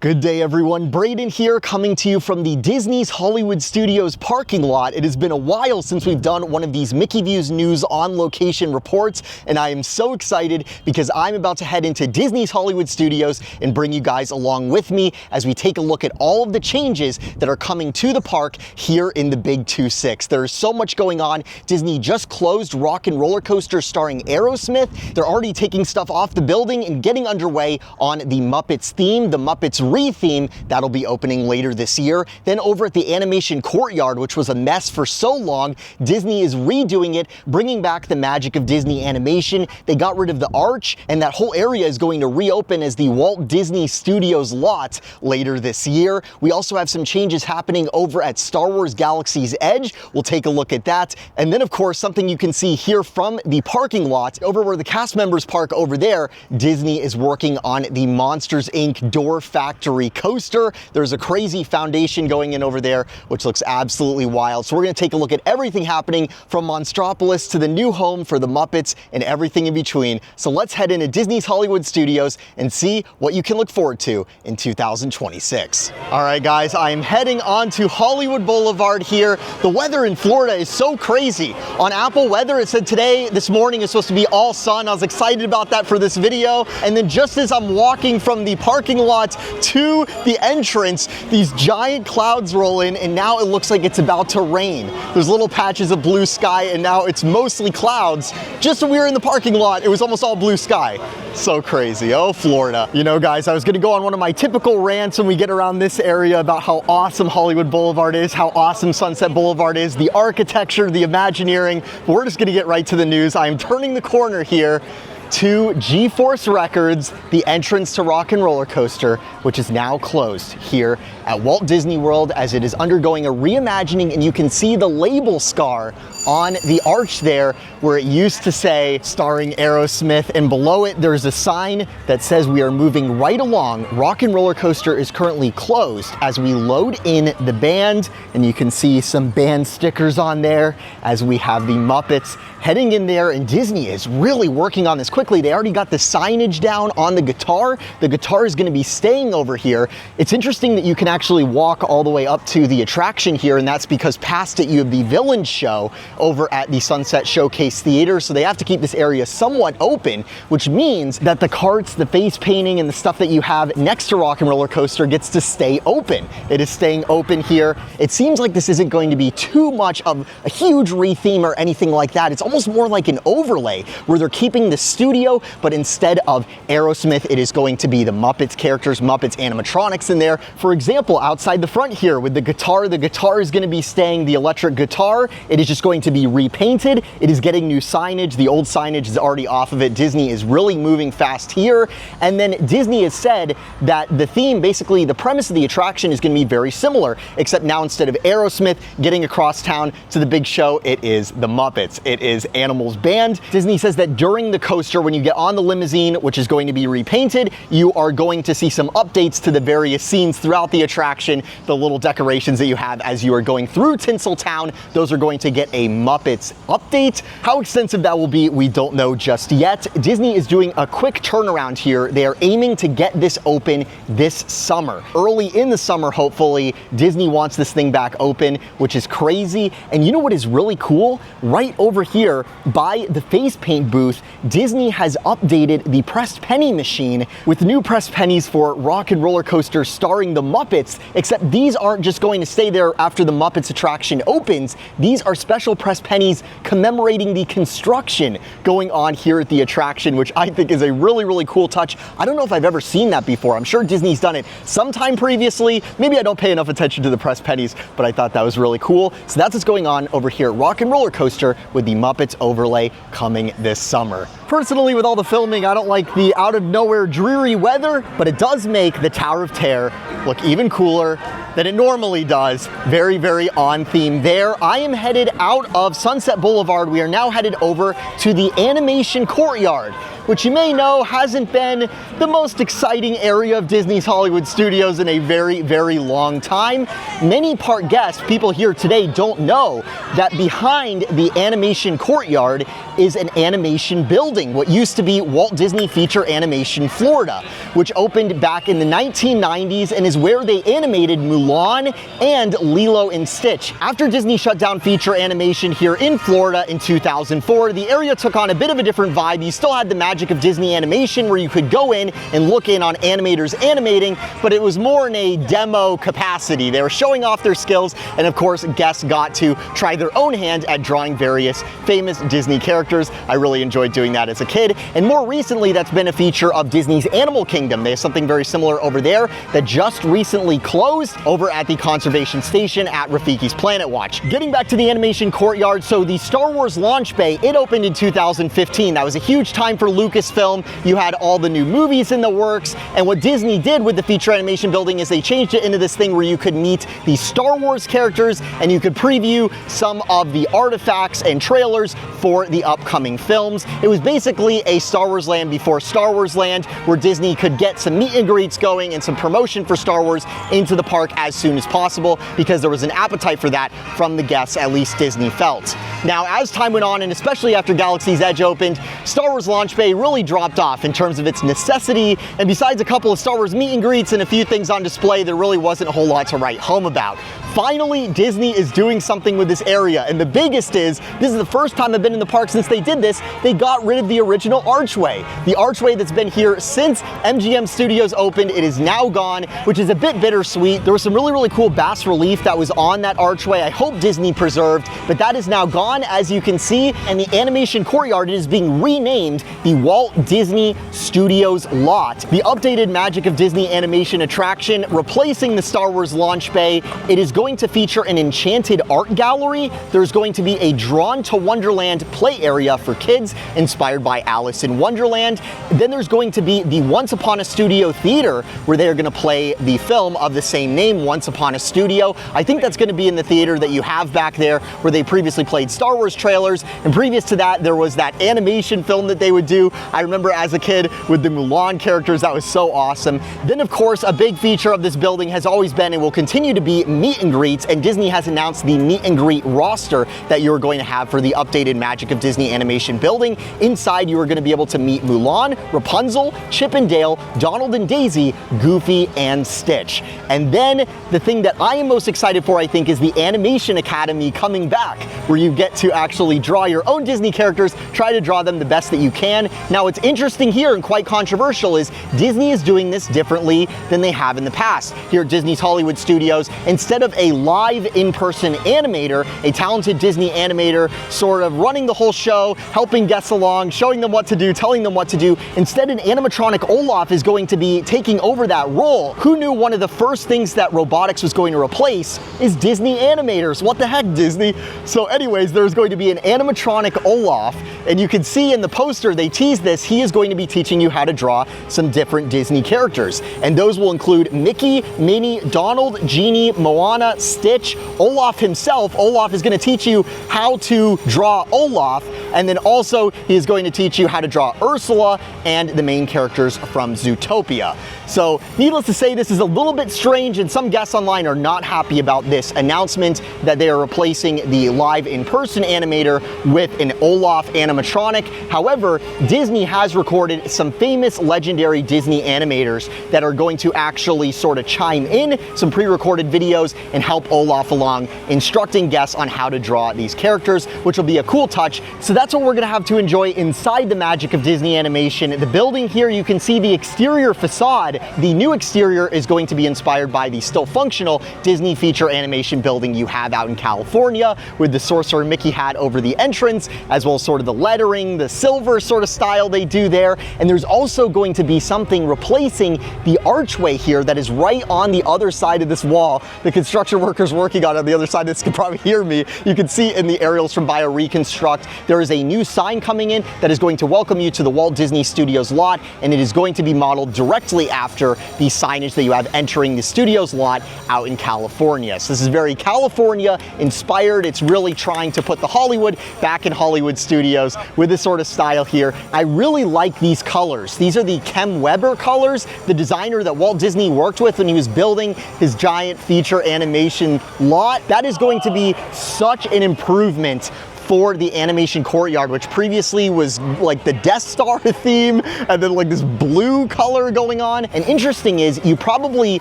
Good day everyone, Brayden here coming to you from the Disney's Hollywood Studios parking lot. It has been a while since we've done one of these Mickey Views News on location reports, and I am so excited because I'm about to head into Disney's Hollywood Studios and bring you guys along with me as we take a look at all of the changes that are coming to the park here in the Big 2-6. There's so much going on. Disney just closed Rock and Rollercoaster Starring Aerosmith. They're already taking stuff off the building and getting underway on the Muppets theme, the Muppets re-theme that'll be opening later this year. Then over at the animation Courtyard, which was a mess for so long, Disney is redoing it, bringing back the magic of Disney animation. They got rid of the arch, and that whole area is going to reopen as the Walt Disney Studios Lot later this year. We also have some changes happening over at Star Wars Galaxy's Edge. We'll take a look at that. And then of course, something you can see here from the parking lot, over where the cast members park over there, Disney is working on the Monsters, Inc. Door Factory coaster. There's a crazy foundation going in over there, which looks absolutely wild. So we're going to take a look at everything happening from Monstropolis to the new home for the Muppets and everything in between. So let's head into Disney's Hollywood Studios and see what you can look forward to in 2026. All right, guys, I am heading on to Hollywood Boulevard here. The weather in Florida is so crazy. On Apple Weather, it said this morning is supposed to be all sun. I was excited about that for this video. And then just as I'm walking from the parking lot to the entrance, these giant clouds roll in, and now it looks like it's about to rain. There's little patches of blue sky, and now it's mostly clouds. Just when we were in the parking lot, it was almost all blue sky. So crazy. Oh, Florida. You know, guys, I was going to go on one of my typical rants when we get around this area about how awesome Hollywood Boulevard is, how awesome Sunset Boulevard is, the architecture, the Imagineering, but we're just going to get right to the news. I am turning the corner here to G-Force Records, the entrance to Rock and Roller Coaster, which is now closed here at Walt Disney World as it is undergoing a reimagining, and you can see the label scar on the arch there where it used to say starring Aerosmith, and below it there's a sign that says we are moving right along. Rock and Roller Coaster is currently closed as we load in the band, and you can see some band stickers on there as we have the Muppets heading in there, and Disney is really working on this quickly. They already got the signage down on the guitar. The guitar is going to be staying over here. It's interesting that you can actually walk all the way up to the attraction here, and that's because past it you have the Villain show over at the Sunset Showcase Theater, so they have to keep this area somewhat open, which means that the carts, the face painting, and the stuff that you have next to Rock and Roller Coaster gets to stay open. It is staying open here. It seems like this isn't going to be too much of a huge re-theme or anything like that. It's almost more like an overlay where they're keeping the studio, but instead of Aerosmith, it is going to be the Muppets characters, Muppets animatronics in there. For example, outside the front here with the guitar is going to be staying the electric guitar. It is just going to be repainted. It is getting new signage. The old signage is already off of it. Disney is really moving fast here. And then Disney has said that the theme, basically the premise of the attraction, is going to be very similar, except now instead of Aerosmith getting across town to the big show, it is the Muppets. It is Animals Band. Disney says that during the coaster, when you get on the limousine, which is going to be repainted, you are going to see some updates to the various scenes throughout the attraction. The little decorations that you have as you are going through Tinseltown, those are going to get a Muppets update. How extensive that will be, we don't know just yet. Disney is doing a quick turnaround here. They are aiming to get this open this summer. Early in the summer, hopefully, Disney wants this thing back open, which is crazy. And you know what is really cool? Right over here by the face paint booth, Disney has updated the pressed penny machine with new pressed pennies for Rock and Roller Coaster Starring The Muppets, except these aren't just going to stay there after the Muppets attraction opens. These are special pressed pennies commemorating the construction going on here at the attraction, which I think is a really, really cool touch. I don't know if I've ever seen that before. I'm sure Disney's done it sometime previously. Maybe I don't pay enough attention to the pressed pennies, but I thought that was really cool. So that's what's going on over here at Rock and Roller Coaster with the Muppets overlay coming this summer. Personally, with all the filming, I don't like the out of nowhere dreary weather, but it does make the Tower of Terror look even cooler than it normally does. Very, very on theme there. I am headed out of Sunset Boulevard. We are now headed over to the Animation Courtyard, which you may know hasn't been the most exciting area of Disney's Hollywood Studios in a very, very long time. Many park guests, people here today, don't know that behind the animation courtyard is an animation building, what used to be Walt Disney Feature Animation Florida, which opened back in the 1990s and is where they animated Mulan and Lilo and Stitch. After Disney shut down feature animation here in Florida in 2004, the area took on a bit of a different vibe. You still had the magic of Disney animation where you could go in and look in on animators animating, but it was more in a demo capacity. They were showing off their skills, and of course, guests got to try their own hand at drawing various famous Disney characters. I really enjoyed doing that as a kid, and more recently, that's been a feature of Disney's Animal Kingdom. They have something very similar over there that just recently closed over at the conservation station at Rafiki's Planet Watch. Getting back to the animation courtyard, so the Star Wars launch bay, it opened in 2015. That was a huge time for Lucasfilm. You had all the new movies in the works, and what Disney did with the feature animation building is they changed it into this thing where you could meet the Star Wars characters and you could preview some of the artifacts and trailers for the upcoming films. It was basically a Star Wars Land before Star Wars Land, where Disney could get some meet and greets going and some promotion for Star Wars into the park as soon as possible, because there was an appetite for that from the guests, at least Disney felt. Now, as time went on, and especially after Galaxy's Edge opened, Star Wars Launch Bay really dropped off in terms of its necessity, and besides a couple of Star Wars meet and greets and a few things on display, there really wasn't a whole lot to write home about. Finally, Disney is doing something with this area, and the biggest is, this is the first time I've been in the park since they did this, they got rid of the original archway. The archway that's been here since MGM Studios opened, it is now gone, which is a bit bittersweet. There was some really, really cool bas relief that was on that archway. I hope Disney preserved, but that is now gone, as you can see, and the animation courtyard is being renamed the Walt Disney Studios Lot. The updated Magic of Disney animation attraction, replacing the Star Wars launch bay, it is going to feature an enchanted art gallery. There's going to be a Drawn to Wonderland play area for kids inspired by Alice in Wonderland. Then there's going to be the Once Upon a Studio Theater, where they're going to play the film of the same name, Once Upon a Studio. I think that's going to be in the theater that you have back there where they previously played Star Wars trailers, and previous to that there was that animation film that they would do. I remember as a kid with the Mulan characters, that was so awesome. Then of course, a big feature of this building has always been and will continue to be meet and greets, and Disney has announced the meet and greet roster that you're going to have for the updated Magic of Disney animation building. Inside, you are going to be able to meet Mulan, Rapunzel, Chip and Dale, Donald and Daisy, Goofy, and Stitch. And then the thing that I am most excited for, I think, is the Animation Academy coming back, where you get to actually draw your own Disney characters, try to draw them the best that you can. Now, what's interesting here and quite controversial is Disney is doing this differently than they have in the past. Here at Disney's Hollywood Studios, instead of a live in-person animator, a talented Disney animator sort of running the whole show, helping guests along, showing them what to do, telling them what to do, instead an animatronic Olaf is going to be taking over that role. Who knew one of the first things that robotics was going to replace is Disney animators? What the heck, Disney? So anyways, there's going to be an animatronic Olaf, and you can see in the poster, they tease this, he is going to be teaching you how to draw some different Disney characters. And those will include Mickey, Minnie, Donald, Genie, Moana, Stitch, Olaf himself. Olaf is going to teach you how to draw Olaf, and then also he is going to teach you how to draw Ursula and the main characters from Zootopia. So needless to say, this is a little bit strange, and some guests online are not happy about this announcement that they are replacing the live in-person animator with an Olaf animatronic. However, Disney has recorded some famous legendary Disney animators that are going to actually sort of chime in some pre-recorded videos and help Olaf along, instructing guests on how to draw these characters, which will be a cool touch. So that's what we're going to have to enjoy inside the Magic of Disney animation. The building here, you can see the exterior facade. The new exterior is going to be inspired by the still functional Disney feature animation building you have out in California, with the Sorcerer Mickey hat over the entrance, as well as sort of the lettering, the silver sort of style they do there. And there's also going to be something replacing the archway here that is right on the other side of this wall. The construction workers working on the other side of this can probably hear me. You can see in the aerials from BioReconstruct, there is a new sign coming in that is going to welcome you to the Walt Disney Studios Lot, and it is going to be modeled directly after the signage that you have entering the Studios Lot out in California. So this is very California inspired. It's really trying to put the Hollywood back in Hollywood Studios. Studios with this sort of style here. I really like these colors. These are the Kem Weber colors, the designer that Walt Disney worked with when he was building his giant feature animation lot. That is going to be such an improvement for the animation courtyard, which previously was like the Death Star theme and then like this blue color going on. And interesting is, you probably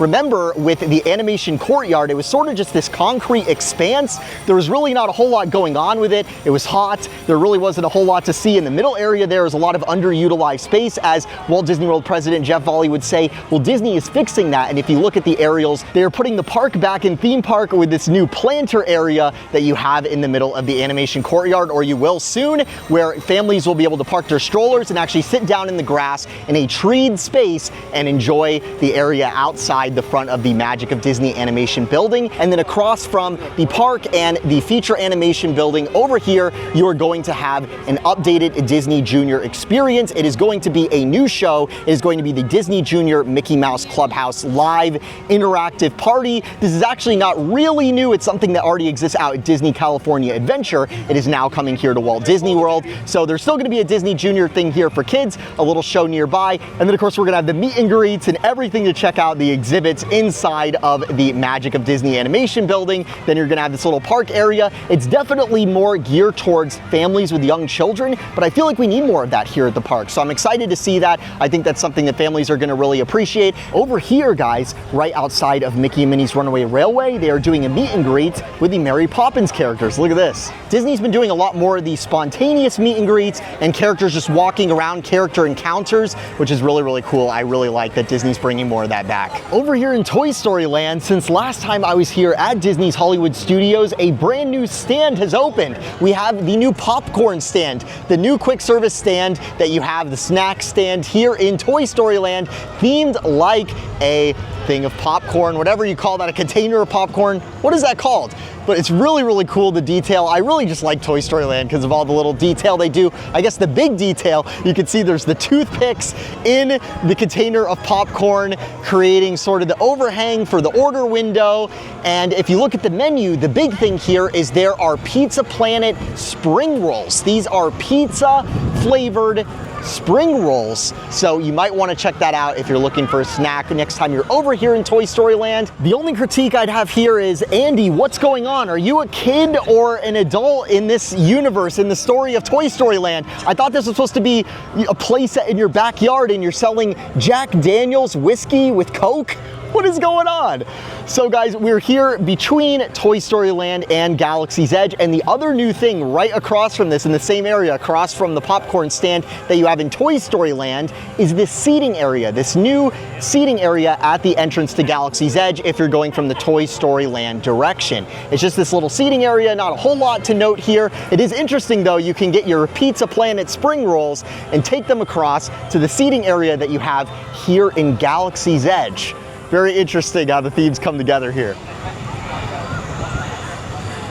remember with the animation courtyard, it was sort of just this concrete expanse. There was really not a whole lot going on with it. It was hot. There really wasn't a whole lot to see. In the middle area there is a lot of underutilized space. As Walt Disney World president Jeff Volley would say, well, Disney is fixing that. And if you look at the aerials, they're putting the park back in theme park with this new planter area that you have in the middle of the animation courtyard, or you will soon, where families will be able to park their strollers and actually sit down in the grass in a treed space and enjoy the area outside the front of the Magic of Disney animation building. And then across from the park and the feature animation building over here, you are going to have an updated Disney Junior experience. It is going to be a new show. It is going to be the Disney Junior Mickey Mouse Clubhouse live interactive party. This is actually not really new. It's something that already exists out at Disney California Adventure. It is now coming here to Walt Disney World. So there's still going to be a Disney Junior thing here for kids, a little show nearby. And then of course we're going to have the meet and greets and everything to check out the exhibits inside of the Magic of Disney animation building. Then you're going to have this little park area. It's definitely more geared towards families with young children, but I feel like we need more of that here at the park. So I'm excited to see that. I think that's something that families are going to really appreciate. Over here, guys, right outside of Mickey and Minnie's Runaway Railway, they are doing a meet and greet with the Mary Poppins characters. Look at this. Disney's been doing a lot more of these spontaneous meet and greets and characters just walking around, character encounters, which is really, really cool. I really like that Disney's bringing more of that back. Over here in Toy Story Land, since last time I was here at Disney's Hollywood Studios, a brand new stand has opened. We have the new popcorn stand, the new quick service stand that you have, the snack stand here in Toy Story Land, themed like a thing of popcorn, whatever you call that, a container of popcorn. What is that called? But it's really, really cool, the detail. I really just like Toy Story Land because of all the little detail they do. I guess the big detail, you can see there's the toothpicks in the container of popcorn, creating sort of the overhang for the order window. And if you look at the menu, the big thing here is there are Pizza Planet spring rolls. These are pizza flavored spring rolls, so you might want to check that out if you're looking for a snack next time you're over here in Toy Story Land. The only critique I'd have here is, Andy, what's going on? Are you a kid or an adult in this universe, in the story of Toy Story Land? I thought this was supposed to be a place in your backyard and you're selling Jack Daniel's whiskey with Coke? What is going on? So guys, we're here between Toy Story Land and Galaxy's Edge, and the other new thing right across from this, in the same area, across from the popcorn stand that you have in Toy Story Land, is this seating area, this new seating area at the entrance to Galaxy's Edge if you're going from the Toy Story Land direction. It's just this little seating area, not a whole lot to note here. It is interesting though, you can get your Pizza Planet spring rolls and take them across to the seating area that you have here in Galaxy's Edge. Very interesting how the themes come together here.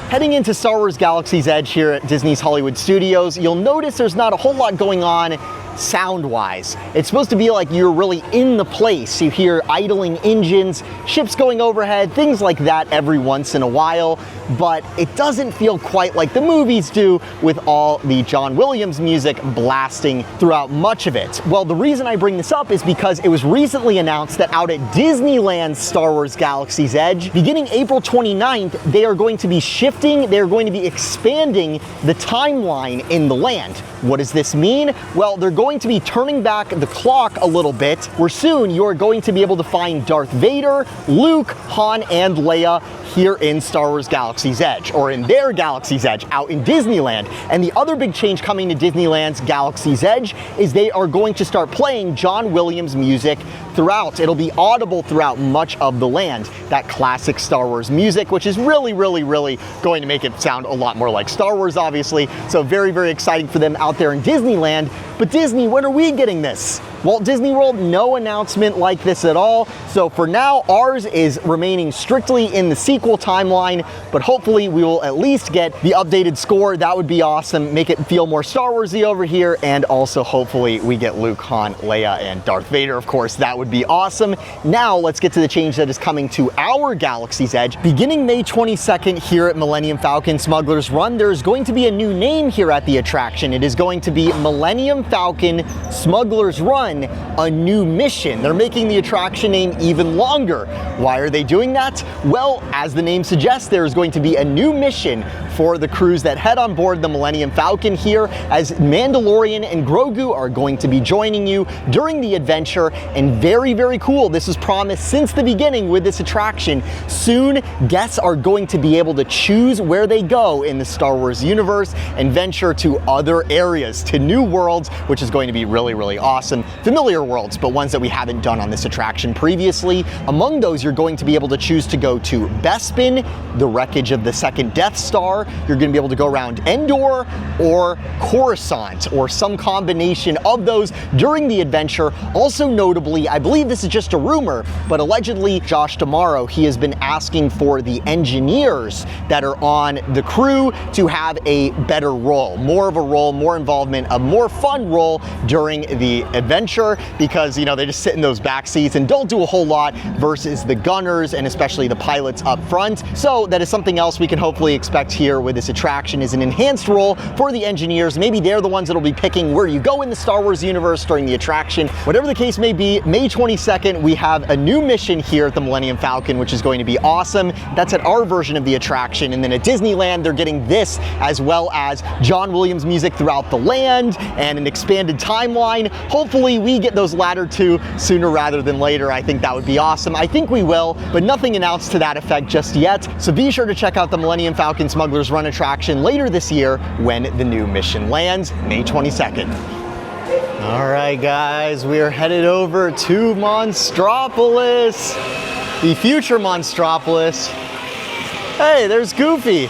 Heading into Star Wars Galaxy's Edge here at Disney's Hollywood Studios, you'll notice there's not a whole lot going on sound-wise. It's supposed to be like you're really in the place. You hear idling engines, ships going overhead, things like that every once in a while, but it doesn't feel quite like the movies do with all the John Williams music blasting throughout much of it. Well, the reason I bring this up is because it was recently announced that out at Disneyland's Star Wars Galaxy's Edge, beginning April 29th, they are going to be shifting, they're going to be expanding the timeline in the land. What does this mean? Well, they're going to be turning back the clock a little bit, where soon you're going to be able to find Darth Vader, Luke, Han, and Leia here in Star Wars Galaxy's Edge, or in their Galaxy's Edge out in Disneyland. And the other big change coming to Disneyland's Galaxy's Edge is they are going to start playing John Williams music throughout. It'll be audible throughout much of the land, that classic Star Wars music, which is really, really, really going to make it sound a lot more like Star Wars, obviously. So very, very exciting for them out there in Disneyland. But Disney, when are we getting this? Walt Disney World, no announcement like this at all. So for now, ours is remaining strictly in the sequel timeline, but hopefully we will at least get the updated score. That would be awesome. Make it feel more Star Warsy over here. And also hopefully we get Luke, Han, Leia, and Darth Vader, of course. That would be awesome. Now let's get to the change that is coming to our Galaxy's Edge. Beginning May 22nd here at Millennium Falcon Smuggler's Run, there's going to be a new name here at the attraction. It is going to be Millennium Falcon Smuggler's Run, a new mission. They're making the attraction name even longer. Why are they doing that? Well, as the name suggests, there is going to be a new mission for the crews that head on board the Millennium Falcon here, as Mandalorian and Grogu are going to be joining you during the adventure. And very, very cool. This was promised since the beginning with this attraction. Soon, guests are going to be able to choose where they go in the Star Wars universe and venture to other areas, to new worlds, which is going to be really, really awesome. Familiar worlds, but ones that we haven't done on this attraction previously. Among those, you're going to be able to choose to go to Bespin, the wreckage of the second Death Star. You're going to be able to go around Endor or Coruscant, or some combination of those during the adventure. Also notably, I believe this is just a rumor, but allegedly Josh D'Amaro, he has been asking for the engineers that are on the crew to have a better role, more of a role, more involvement, a more fun role during the adventure, because, you know, they just sit in those back seats and don't do a whole lot versus the gunners and especially the pilots up front. So that is something else we can hopefully expect here with this attraction, is an enhanced role for the engineers. Maybe they're the ones that'll be picking where you go in the Star Wars universe during the attraction. Whatever the case may be, May 22nd, we have a new mission here at the Millennium Falcon, which is going to be awesome. That's at our version of the attraction. And then at Disneyland, they're getting this, as well as John Williams music throughout the land and an expanded timeline. Hopefully we get those latter two sooner rather than later. I think that would be awesome. I think we will, but nothing announced to that effect just yet. So be sure to check out the Millennium Falcon Smuggler's Run attraction later this year when the new mission lands, May 22nd. All right, guys, we are headed over to Monstropolis, the future Monstropolis. Hey, there's Goofy.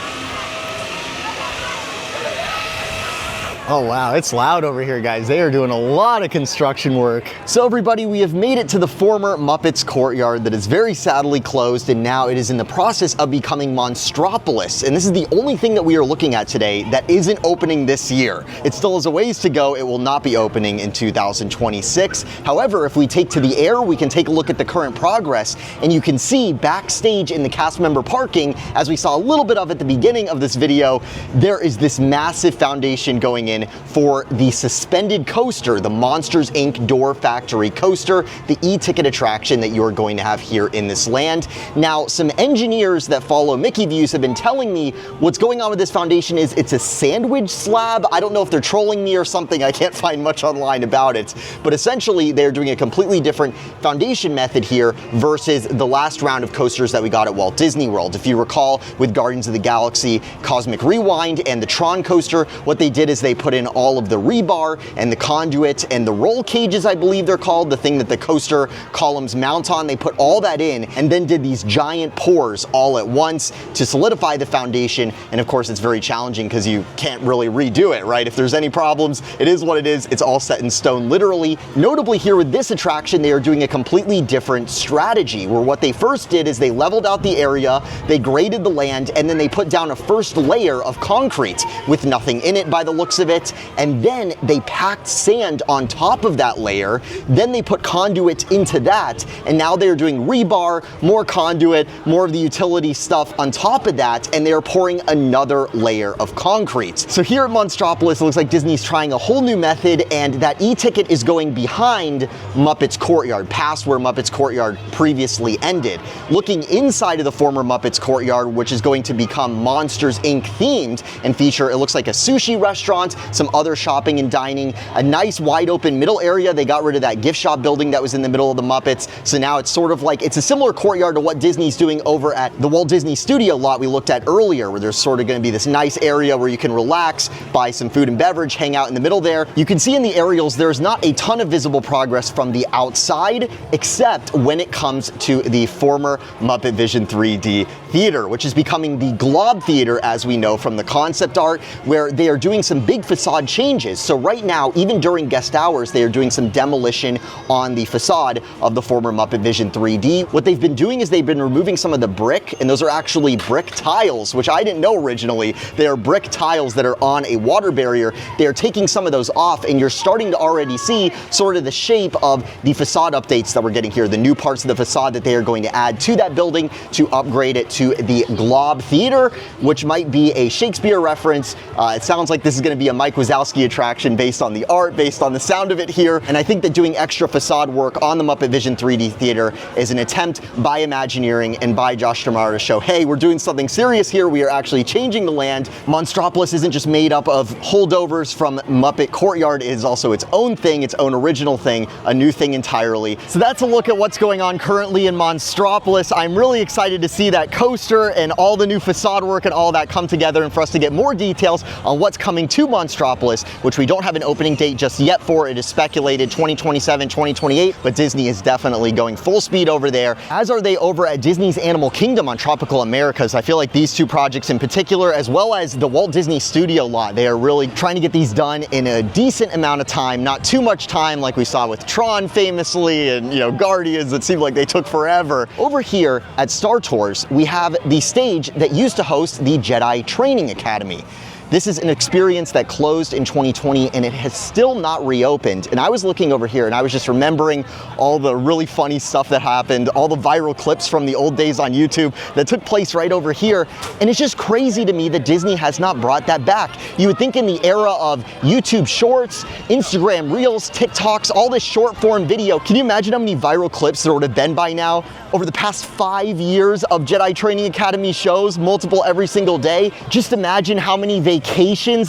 Oh wow, it's loud over here, guys. They are doing a lot of construction work. So everybody, we have made it to the former Muppets Courtyard that is very sadly closed, and now it is in the process of becoming Monstropolis. And this is the only thing that we are looking at today that isn't opening this year. It still has a ways to go. It will not be opening in 2026. However, if we take to the air, we can take a look at the current progress, and you can see backstage in the cast member parking, as we saw a little bit of at the beginning of this video, there is this massive foundation going in for the suspended coaster, the Monsters Inc. Door Factory coaster, the e-ticket attraction that you're going to have here in this land. Now, some engineers that follow Mickey Views have been telling me what's going on with this foundation is it's a sandwich slab. I don't know if they're trolling me or something. I can't find much online about it, but essentially they're doing a completely different foundation method here versus the last round of coasters that we got at Walt Disney World. If you recall, with Guardians of the Galaxy Cosmic Rewind and the Tron coaster, what they did is they put in all of the rebar and the conduit and the roll cages, I believe they're called, the thing that the coaster columns mount on. They put all that in and then did these giant pours all at once to solidify the foundation. And of course, it's very challenging because you can't really redo it, right? If there's any problems, it is what it is. It's all set in stone, literally. Notably here with this attraction, they are doing a completely different strategy, where what they first did is they leveled out the area, they graded the land, and then they put down a first layer of concrete with nothing in it by the looks of it. And then they packed sand on top of that layer. Then they put conduit into that. And now they're doing rebar, more conduit, more of the utility stuff on top of that. And they're pouring another layer of concrete. So here at Monstropolis, it looks like Disney's trying a whole new method, and that e-ticket is going behind Muppets Courtyard, past where Muppets Courtyard previously ended. Looking inside of the former Muppets Courtyard, which is going to become Monsters Inc. themed and feature, it looks like a sushi restaurant, some other shopping and dining, a nice wide open middle area. They got rid of that gift shop building that was in the middle of the Muppets. So now it's sort of like, it's a similar courtyard to what Disney's doing over at the Walt Disney Studio Lot we looked at earlier, where there's sort of going to be this nice area where you can relax, buy some food and beverage, hang out in the middle there. You can see in the aerials, there's not a ton of visible progress from the outside, except when it comes to the former Muppet Vision 3D Theater, which is becoming the Glob Theater, as we know from the concept art, where they are doing some big facade changes. So right now, even during guest hours, they are doing some demolition on the facade of the former Muppet Vision 3D. What they've been doing is they've been removing some of the brick, and those are actually brick tiles, which I didn't know originally. They are brick tiles that are on a water barrier. They are taking some of those off, and you're starting to already see sort of the shape of the facade updates that we're getting here, the new parts of the facade that they are going to add to that building to upgrade it to the Globe Theater, which might be a Shakespeare reference. It sounds like this is going to be a Mike Wazowski attraction based on the art, based on the sound of it here, and I think that doing extra facade work on the Muppet Vision 3D Theater is an attempt by Imagineering and by Josh D'Amaro to show, hey, we're doing something serious here. We are actually changing the land. Monstropolis isn't just made up of holdovers from Muppet Courtyard. It is also its own thing, its own original thing, a new thing entirely. So that's a look at what's going on currently in Monstropolis. I'm really excited to see that coaster and all the new facade work and all that come together, and for us to get more details on what's coming to Monstropolis, which we don't have an opening date just yet for. It is speculated 2027, 2028, but Disney is definitely going full speed over there, as are they over at Disney's Animal Kingdom on Tropical Americas. I feel like these two projects in particular, as well as the Walt Disney Studio Lot, they are really trying to get these done in a decent amount of time, not too much time like we saw with Tron famously, and Guardians, it seemed like they took forever. Over here at Star Tours, we have the stage that used to host the Jedi Training Academy. This is an experience that closed in 2020 and it has still not reopened. And I was looking over here and I was just remembering all the really funny stuff that happened, all the viral clips from the old days on YouTube that took place right over here. And it's just crazy to me that Disney has not brought that back. You would think in the era of YouTube Shorts, Instagram Reels, TikToks, all this short form video, can you imagine how many viral clips there would have been by now over the past 5 years of Jedi Training Academy shows, multiple every single day? Just imagine how many vacations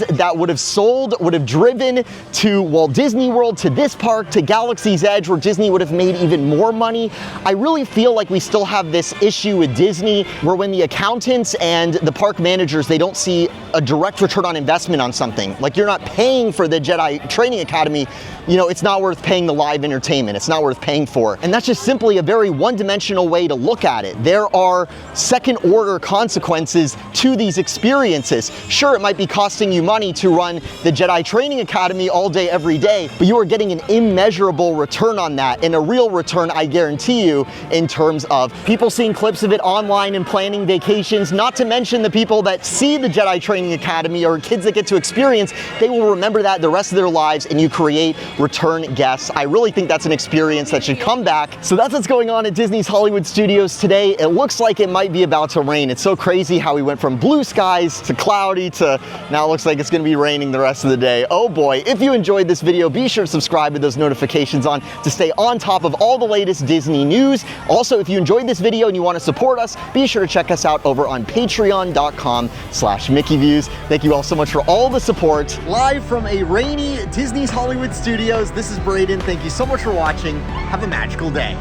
that would have sold, would have driven to Walt Disney World, to this park, to Galaxy's Edge, where Disney would have made even more money. I really feel like we still have this issue with Disney where when the accountants and the park managers, they don't see a direct return on investment on something. Like, you're not paying for the Jedi Training Academy, it's not worth paying the live entertainment. It's not worth paying for. And that's just simply a very one-dimensional way to look at it. There are second-order consequences to these experiences. Sure, it might be costing you money to run the Jedi Training Academy all day, every day, but you are getting an immeasurable return on that, and a real return, I guarantee you, in terms of people seeing clips of it online and planning vacations, not to mention the people that see the Jedi Training Academy or kids that get to experience, they will remember that the rest of their lives, and you create return guests. I really think that's an experience that should come back. So that's what's going on at Disney's Hollywood Studios today. It looks like it might be about to rain. It's so crazy how we went from blue skies to cloudy to now it looks like it's going to be raining the rest of the day. Oh boy. If you enjoyed this video, be sure to subscribe with those notifications on to stay on top of all the latest Disney news. Also, if you enjoyed this video and you want to support us, be sure to check us out over on patreon.com/MickeyViews. Thank you all so much for all the support. Live from a rainy Disney's Hollywood Studios, this is Brayden. Thank you so much for watching. Have a magical day.